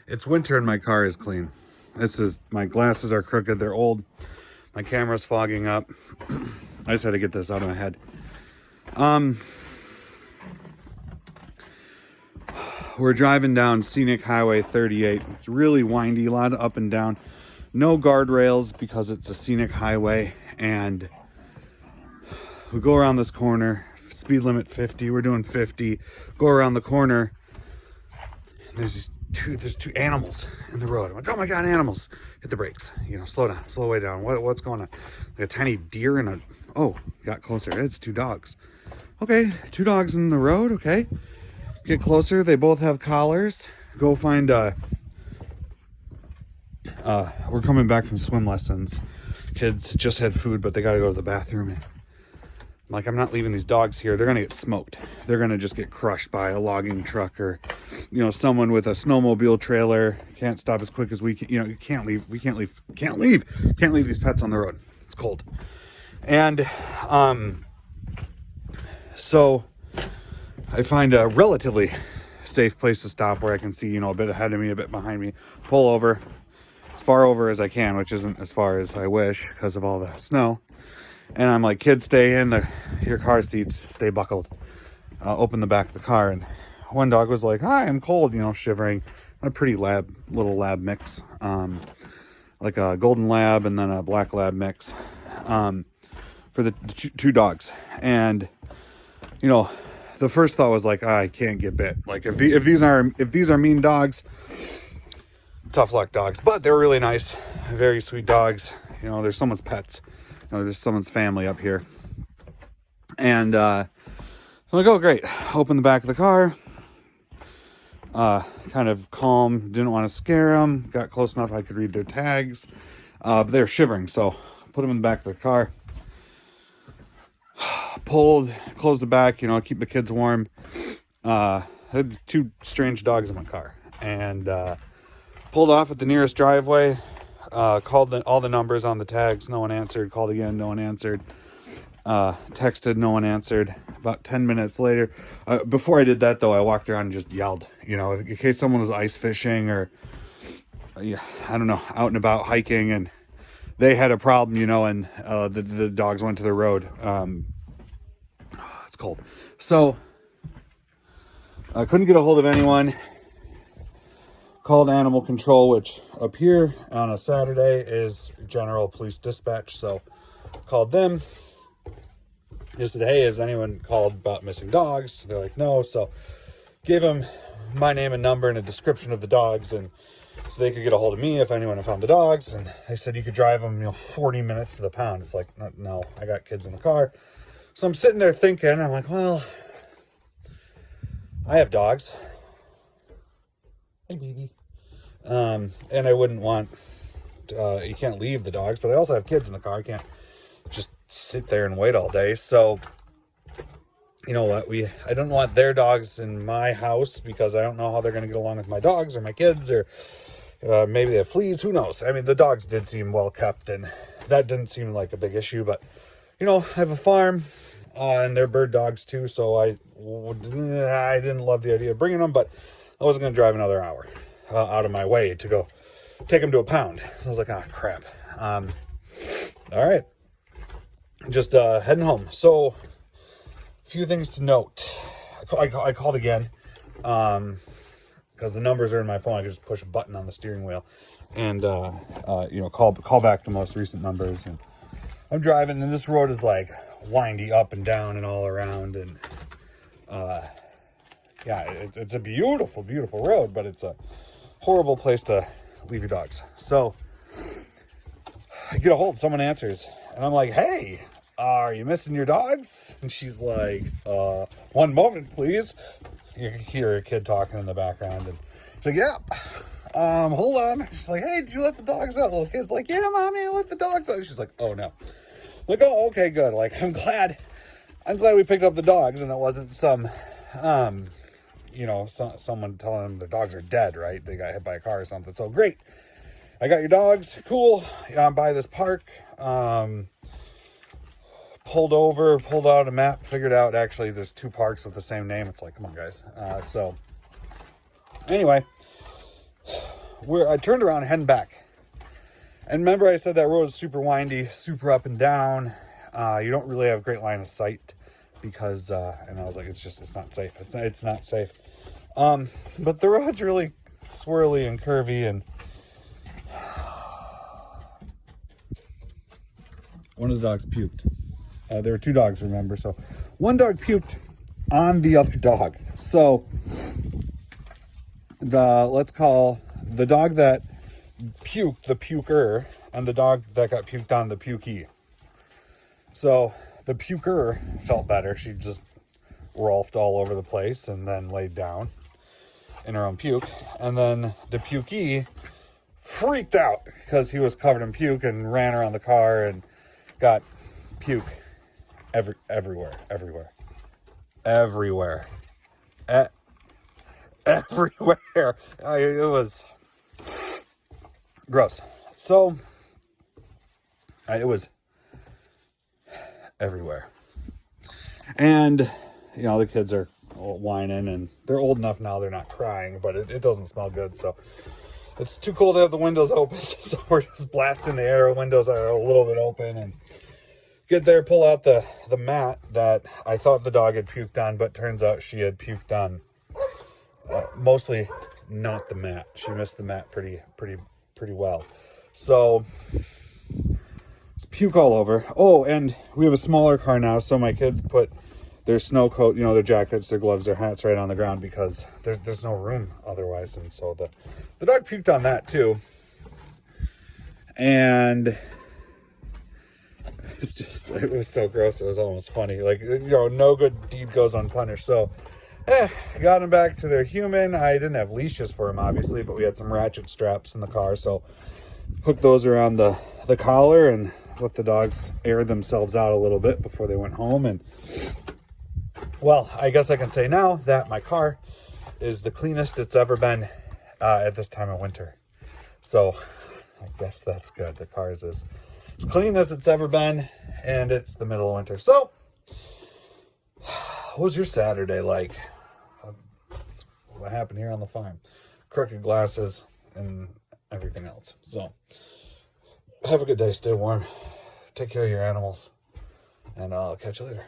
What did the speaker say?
It's winter and my car is clean. My glasses are crooked. They're old. My camera's fogging up. I just had to get this out of my head. We're driving down Scenic Highway 38. It's really windy, a lot of up and down. No guardrails because it's a scenic highway. And we go around this corner. Speed limit 50. We're doing 50. Go around the corner. There's two animals in the road. I'm like, oh my God, animals. Hit the brakes. Slow down. Slow way down. What's going on? Like a tiny deer and got closer. It's two dogs. Okay, two dogs in the road. Okay. Get closer. They both have collars. Go find, we're coming back from swim lessons. Kids just had food, but they got to go to the bathroom. I'm not leaving these dogs here. They're going to get smoked. They're going to just get crushed by a logging truck or, someone with a snowmobile trailer. Can't stop as quick as we can. You can't leave. We can't leave. Can't leave these pets on the road. It's cold. And, so I find a relatively safe place to stop where I can see, a bit ahead of me, a bit behind me, pull over as far over as I can, which isn't as far as I wish because of all the snow. And I'm like, kids, stay in your car seats, stay buckled. Open the back of the car. And one dog was like, hi, I'm cold, shivering. A pretty little lab mix. Like a golden lab and then a black lab mix. For the two dogs. And, the first thought was like, I can't get bit. Like if these are mean dogs, tough luck dogs. But they're really nice, very sweet dogs. They're someone's pets. There's someone's family up here. And I'm like, oh, great. Open the back of the car. Kind of calm. Didn't want to scare them. Got close enough I could read their tags. But they were shivering. So put them in the back of the car. Pulled, closed the back, keep the kids warm. I had two strange dogs in my car. And pulled off at the nearest driveway. Called all the numbers on the tags. No one answered. Called again. No one answered. Texted. No one answered. About 10 minutes later. Before I did that, though, I walked around and just yelled. In case someone was ice fishing or, I don't know, out and about hiking. And they had a problem, and the dogs went to the road. It's cold. So I couldn't get a hold of anyone. Called animal control, which up here on a Saturday is general police dispatch. So called them. They said, hey, has anyone called about missing dogs? They're like, no. So gave them my name and number and a description of the dogs, and so they could get a hold of me if anyone had found the dogs. And they said you could drive them 40 minutes to the pound. It's like, no, I got kids in the car. So I'm sitting there thinking, I'm like, well, I have dogs. Hey, baby. And I wouldn't want, you can't leave the dogs, but I also have kids in the car. I can't just sit there and wait all day. So, you know what? I don't want their dogs in my house because I don't know how they're going to get along with my dogs or my kids, or maybe they have fleas. Who knows? I mean, the dogs did seem well kept and that didn't seem like a big issue, but I have a farm. And they're bird dogs too, so I didn't love the idea of bringing them, but I wasn't going to drive another hour out of my way to go take them to a pound. So I was like, oh, crap. All right. Just heading home. So, a few things to note. I called again because the numbers are in my phone. I can just push a button on the steering wheel and, call back the most recent numbers. And I'm driving, and this road is like windy up and down and all around, and it's a beautiful, beautiful road, but it's a horrible place to leave your dogs. So I get a hold, someone answers, and I'm like, hey, are you missing your dogs? And she's like, one moment, please. You can hear a kid talking in the background, and she's like, yeah. Hold on. She's like, hey, did you let the dogs out? Little kid's like, yeah, mommy, I let the dogs out. She's like, oh no. I'm like, oh, okay, good. Like, I'm glad we picked up the dogs and it wasn't some, someone telling them their dogs are dead, right? They got hit by a car or something. So great. I got your dogs. Cool. I'm by this park. Pulled out a map, figured out actually there's two parks with the same name. It's like, come on, guys. So anyway, I turned around and heading back. And remember I said that road is super windy, super up and down. You don't really have great line of sight because, and I was like, it's not safe. It's not safe. But the road's really swirly and curvy, and one of the dogs puked. There were 2 dogs, remember? So one dog puked on the other dog. So let's call the dog that puked the puker, and the dog that got puked on the pukey. So the puker felt better. She just rolfed all over the place and then laid down in her own puke. And then the pukey freaked out because he was covered in puke and ran around the car and got puke everywhere. Everywhere. It was gross. So it was everywhere. And the kids are whining, and they're old enough now they're not crying, but it doesn't smell good. So it's too cold to have the windows open. So we're just blasting the air. Windows are a little bit open, and get there, pull out the mat that I thought the dog had puked on, but turns out she had puked on. Mostly not the mat. She missed the mat pretty well. So it's puke all over. Oh, and we have a smaller car now, so my kids put their snow coat, their jackets, their gloves, their hats right on the ground because there's no room otherwise. And so the dog puked on that too. And it was so gross. It was almost funny. Like, no good deed goes unpunished. So got him back to their human. I didn't have leashes for him, obviously, but we had some ratchet straps in the car. So hooked those around the collar and let the dogs air themselves out a little bit before they went home. And well, I guess I can say now that my car is the cleanest it's ever been at this time of winter. So I guess that's good. The car is as clean as it's ever been, and it's the middle of winter. So what was your Saturday like? What happened here on the farm? Crooked glasses and everything else. So have a good day. Stay warm. Take care of your animals. And I'll catch you later.